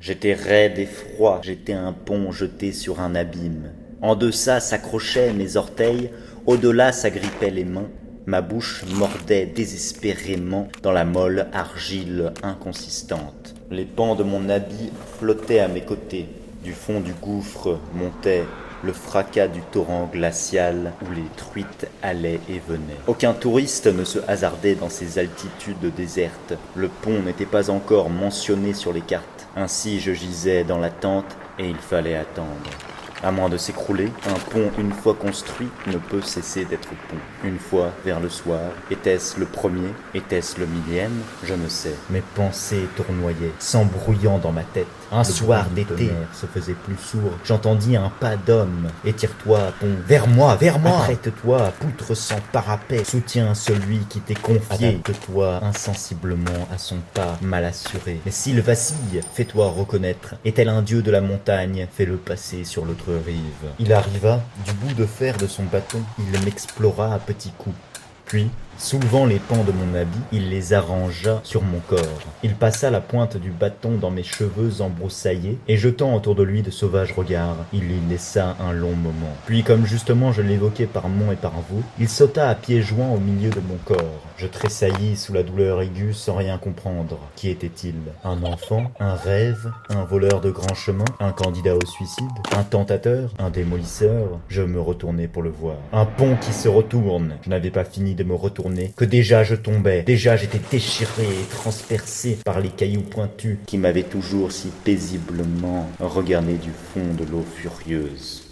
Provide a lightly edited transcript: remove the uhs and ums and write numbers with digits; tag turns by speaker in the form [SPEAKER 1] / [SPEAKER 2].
[SPEAKER 1] J'étais raide et froid, j'étais un pont jeté sur un abîme. En deçà s'accrochaient mes orteils, au-delà s'agrippaient les mains. Ma bouche mordait désespérément dans la molle argile inconsistante. Les pans de mon habit flottaient à mes côtés. Du fond du gouffre montait le fracas du torrent glacial où les truites allaient et venaient. Aucun touriste ne se hasardait dans ces altitudes désertes. Le pont n'était pas encore mentionné sur les cartes. Ainsi je gisais dans l'attente et il fallait attendre. À moins de s'écrouler, un pont une fois construit ne peut cesser d'être pont. Une fois vers le soir, était-ce le premier, était-ce le millième? Je ne sais. Mes pensées tournoyaient, s'embrouillant dans ma tête. Un soir d'été se faisait plus sourd. J'entendis un pas d'homme. Étire-toi, pont. Vers moi, vers moi. Apprête-toi, poutre sans parapet. Soutiens celui qui t'est confié. Adapte-toi insensiblement à son pas mal assuré. Mais s'il vacille, fais-toi reconnaître. Est-elle un dieu de la montagne? Fais-le passer sur l'autre rive. Il arriva, du bout de fer de son bâton, il m'explora à petits coups. Puis, soulevant les pans de mon habit, il les arrangea sur mon corps. Il passa la pointe du bâton dans mes cheveux embroussaillés, et jetant autour de lui de sauvages regards, il y laissa un long moment. Puis, comme justement je l'évoquais par mon et par vous, il sauta à pieds joints au milieu de mon corps. Je tressaillis sous la douleur aiguë sans rien comprendre. Qui était-il? Un enfant? Un rêve? Un voleur de grand chemin? Un candidat au suicide? Un tentateur? Un démolisseur? Je me retournai pour le voir. Un pont qui se retourne. Je n'avais pas fini de me retourner que déjà je tombais. Déjà j'étais déchiré et transpercé par les cailloux pointus qui m'avaient toujours si paisiblement regardé du fond de l'eau furieuse.